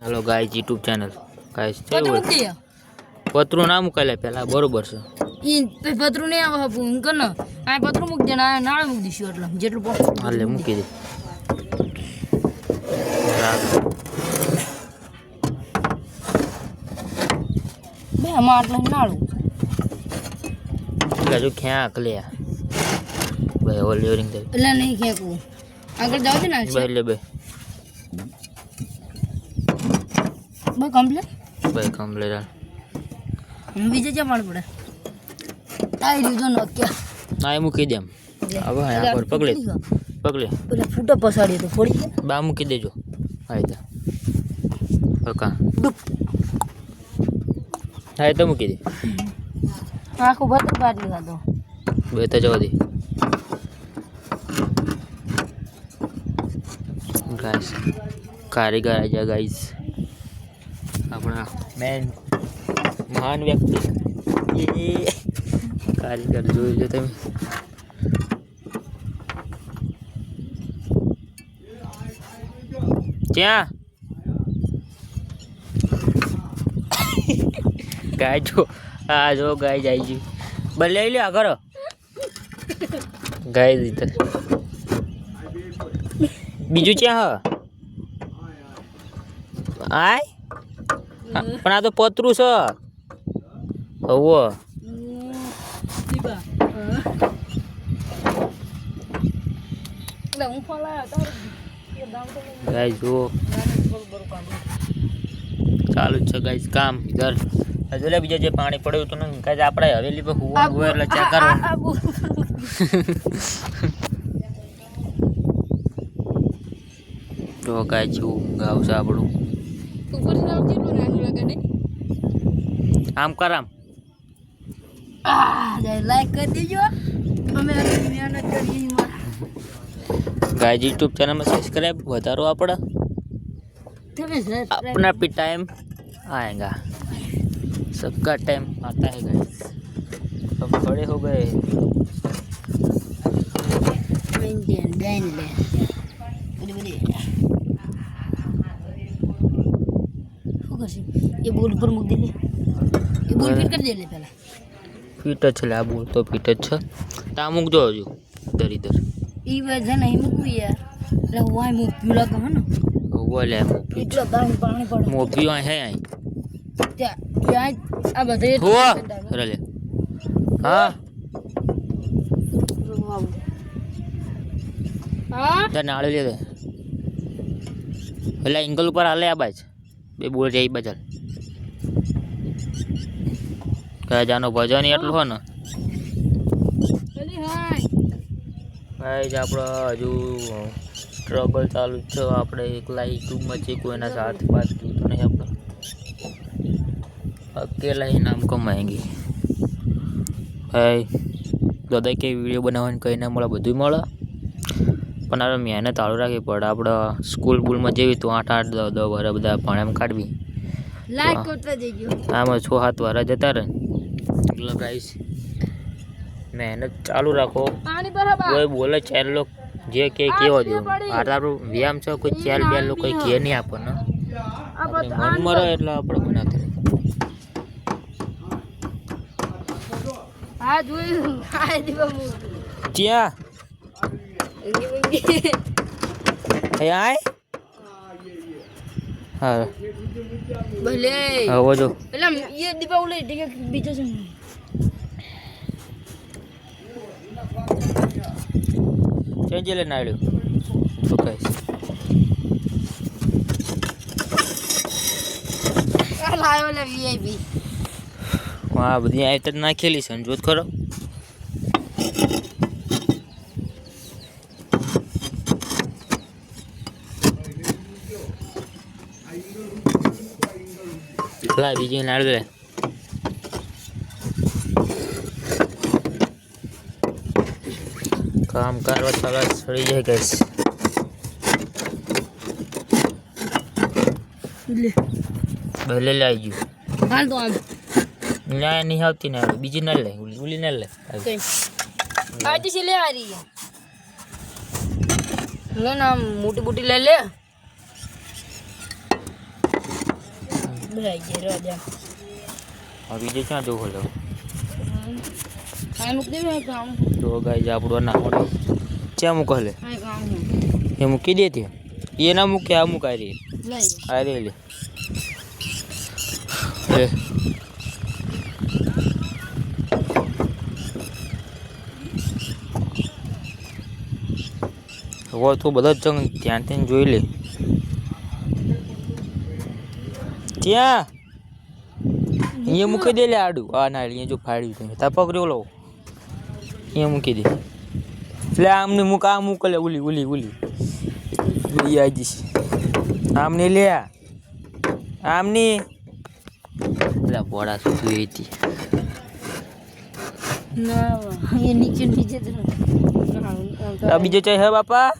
Hello guys YouTube channel guys पत्रू ना मुकाले पहला बरोबर છે ઈ પત્રુ ને આવ હું કન આ પત્રુ મૂક દે ના નાળે મૂક દીશું એટલે જેટલું પોસ્ટ હાલે મૂકી દે બે અમાર એટલે નાળું ગાજો ખ્યાક લે બે ઓલ યોરિંગ દે એટલે નહીં ખેકું આગળ જાવ દે ના બે લે બે કમ્પ્લીટ બે કમ્પ્લીટ બીજે ક્યાં પાડ પડે આઈ રીજો નો ક્યાં ના મૂકી દેમ હવે આ પર પકડે પેલા ફૂટો પસાડી તો ફોડી બા મૂકી દેજો આયતા ઓકા આય તો મૂકી દે આખો બતર પાડી દીધો બે તો જવા દે ગાઈસ કારીગર આજા ગાઈસ अपना मैन महान व्यक्ति ये कारीगर जो तुम क्या गाय जो आज हो गाय जाएगी बल्ले ले करो गाय इधर बीजू क्या है आय પણ આ તો પતરું છે હવો ગાઈસ જો ચાલુ છે ગાઈસ કામ ઇધર હજુ બીજા જે પાણી પડ્યું હતું ને ગાઈસ આપણે હવેલી પર હુવા એટલે ચેક કરો તો ગાઈસ જો ગાવ છે આપણું ઉપર થી આમ જેટલું નાનું લાગે ને આમ કરામ લાઈક કરી દેજો અમે મહેનત કરીએ गाइस यूट्यूब चैनल में सब्सक्राइब વધારો આપડા તમે अपना भी टाइम आएगा सबका टाइम आता है गाइस सब बड़े हो गए इंडियन बैंड ले बड़ी ये बोल पर मुक दे ले ये बोल फिट कर दे ले पहला फिट છે લા બોલ તો ફિટ જ છે તા મુક દો હજુ ઇધર ઇધર ઈ વજન નહીં મૂકવું યાર એટલે વાય મૂક્યું લાગે હે ને ઓલે મોપી એટલો દાણ પાણી પડે મોપી હે આઈ ત્યાં આ બધે હો રલે હા હા તા નાળે લે દે એટલે એંગલ ઉપર હાલે આ બાજ બે બોલ જાય બજાર કયા જાનો ભજન એટલું હો ને ગાઈસ આપણો હજુ સ્ટ્રગલ ચાલુ છે આપણે એકલા યુટ્યુબમાં છે કોઈના સાથ પાસ જોતો નહીં આપણે અકેલા ही नाम कमाएंगे હાય દાદા કે વિડીયો બનાવવાની કંઈ ના મળે બધું મળે પણ આપણે મહેનત ચાલુ રાખવી પડે આપણે સ્કૂલ બુલમાં જેવી તો 8-8 10 વર્ષ બધા ભણેમ કાઢવી લાઈક કરતા જજો આમાં 6-7 વર્ષ જતા રહે એટલે ગાઈસ મહેનત ચાલુ રાખો કોઈ બોલે ચાર લોક જે કે કેવો જો આ તારું વ્યાયામ છે કોઈ ચાર બે લોકો કોઈ કે નહીં આપણને મન મરે એટલે આપણે બનાવતા હા જોઈ આ દીવા મુ ક્યાં આય હા ભલે આવો જો પેલા એ દીવા ઉલે ઠીક બીજો છે ચેન્જલે નાડ્યું તો કઈશ આ લાયો લે વીઆઈપી હા બધી આઈટમ નાખેલી છે જોત ખરો લાય બીજી નાડ દે काम करवा चला सड़ी जाए गैस ले पहले ले आई हाल तो आम ना नहीं होती ना बीजी ना ले उली ना ले आज से ले आ रही है लो ना मोटी मोटी ले ले ભરાઈ જાય રાજા હવે બીજે ક્યાં જવું હલો આ મૂક દે કામ તો ગાઈસ આપણો ના મોડો ક્યાં મૂકો લે આ કામ એ મૂકી દે તે એ ના મૂકે આ મુકાય રે લઈ આ રે લે લે હવે તું બધા ચંગ ધ્યાનથી જોઈ લે ત્યાં અહીંયા મૂકી દે લે આડું આ ના અહીંયા જો ફાડ્યું તમે તા પકડ્યો લો અહીંયા મૂકી દે એટલે આમને મૂક આ મૂક લે ઉલી ઉલી ઉલી લઈ આજીશ આમને લે આમની પેલા પોડા સુઈ હતી ના એ નીચે નીચે આ બીજો ચાય હે બાપા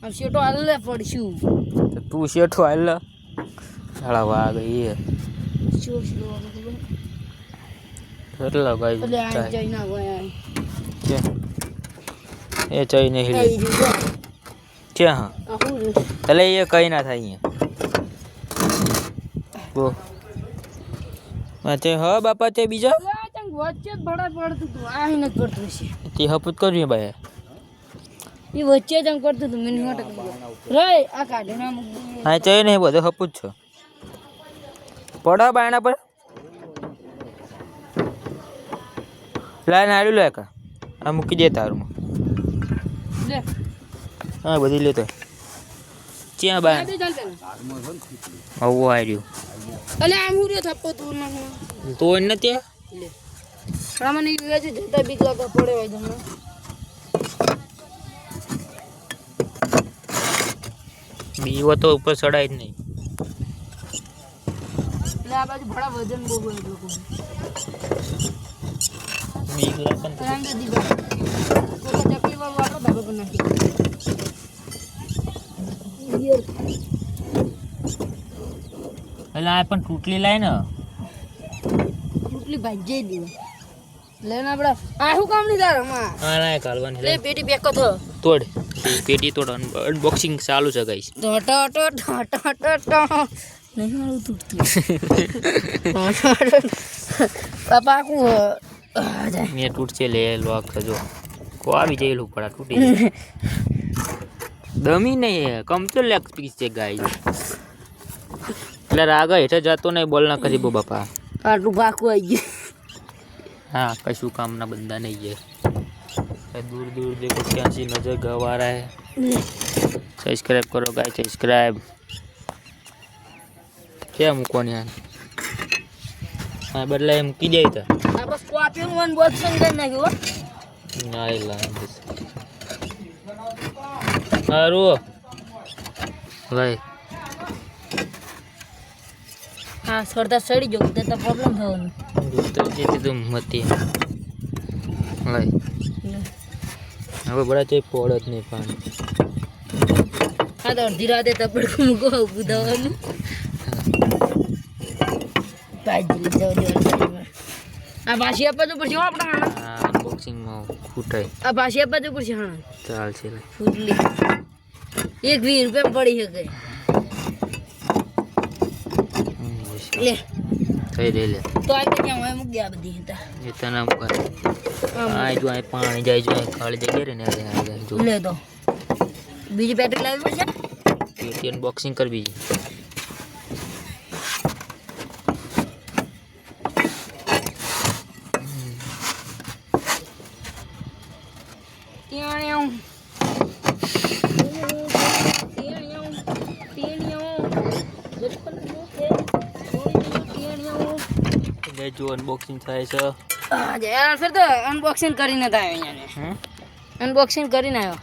આ શેટો હાલે પડશું તો તું શેઠો હાલ સાળા વાગ એ શું શું એટલે ભાઈ એટલે આ જઈ ના હોય એ ચાય નહીં લે ક્યાં હા આહું એટલે એ કઈ ના થાય અહીંયા ઓ તે હ બાપા તે બીજા વચ્ચે જ ભડા પડતું હતું આ ન કરતું છે તે હપત કર્યું ભાઈ એ વચ્ચે જ કરતું હતું મને હટ રે આ કાઢે ના મૂક હા ચાય નહીં બધો હપું જ છો પડા બાયણા પર લાઈન આડું લે કા આ મૂકી દે તારું લે હા બધી લેતો ક્યાં બાય દે ચાલ તને આવું આવ્યું અલે આ મુરે થપ્પો તું ના તો એને ત્યાં લે સામાન્ય વેચ જતા બીક લાગે પડે હોય તમને બીવો તો ઉપર ચડાય જ નહીં એટલે આ બાજુ ભડા વજન બહુ હોય લોકો બીક લાગે ને રાંગે દીવા કોઈ ચકલી વાળો આપણો ધાબા પર નાખી યર એટલે આ પણ તૂટલી લાય ને ટૂટલી ભાજે દીવા લેના આપડા આ શું કામ ની તાર માં હા ના કાલવાની લે પેટી બેકો થો તોડ પેટી તોડ અનબોક્સિંગ ચાલુ છે ગાઈસ ટો નહીં મારું તૂટતું પાપા કુ મેં તૂટશે લે લોક જો કો આવી જઈલું પડા તૂટી જાય. દમી નહીં કમતો લેગ પીસ છે ગાઈસ એટલે રાગા હેઠે જતો નહીં બોલ ના કરી બો બાપા આટલું ભાકું આવી ગયું हाँ कशु काम ना बंदा नहीं है दूर दूर देखो क्या सी नजर गवा रहा है सब्सक्राइब करो गाइस सब्सक्राइब क्या मुको ने हाँ बदला एम की जाए था આ બસ સ્કોર્પિયો નું અનબોક્સિંગ કરી નાખ્યું ना ला हारो भाई હા સ્પર્ધા સડી જો તો પ્રોબ્લેમ થવાનો तो जीती तुम मती भाई હવે બડા ચાય પોડ જ નહીં પાણી હા તો અડધી રાતે તપડકું મૂકો ઊભું થવાનું ભાજી જાવ આ ભાષી આપવા તો પડશે આપણે હાણા હા અનબોક્સિંગમાં ખૂટાય આ ભાષી આપવા તો પડશે હાણા ચાલ છે ફૂટલી 20 રૂપિયા પડી શકે લે થઈ રે લે તો આ કે ક્યાં હોય મૂક ગયા બધી હતા એ તને આ જો આ પાણી જાય જો ખાલી જગ્યા રે ને આ જો લે તો બીજી બેટરી લાવવી પડશે પેટી અનબોક્સિંગ કર બીજી જો અનબોક્સિંગ થાય છે હા યાર ફિર તો અનબોક્સિંગ કરીને થાય અહીંયા અનબોક્સિંગ કરીને આવ્યો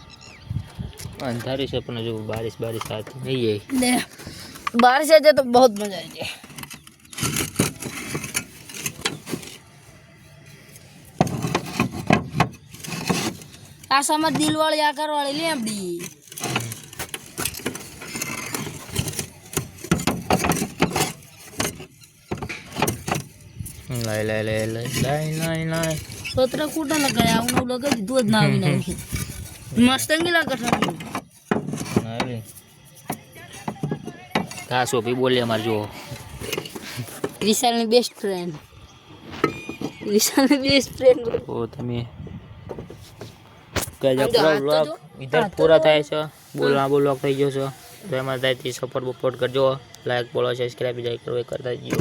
અંધારી છે પણ જો બારિશ બારિશ આતી નહીં જાય ले बारिश आ जाए तो बहुत मजा आ जाए आशा में दिल वाली आकार वाली ले अपनी લાય લાય લાય લાય લાય લાય पत्र कूटा लगाया उन लोग दूध ना भी नहीं मस्त अंगिला कर અરે કા સોપી બોલે અમાર જો વિશાલની બેસ્ટ ફ્રેન્ડ તો તમે કહેજો પૂરો વ્લોગ ઇધર પૂરા થાય છે. બહુ લાંબો વ્લોગ થઈ ગયો છે. તો એમાં ત્યાંથી સપોર્ટ કરજો. લાઈક ફોલો સબસ્ક્રાઈબ જાય કરો એ કરતા જજો.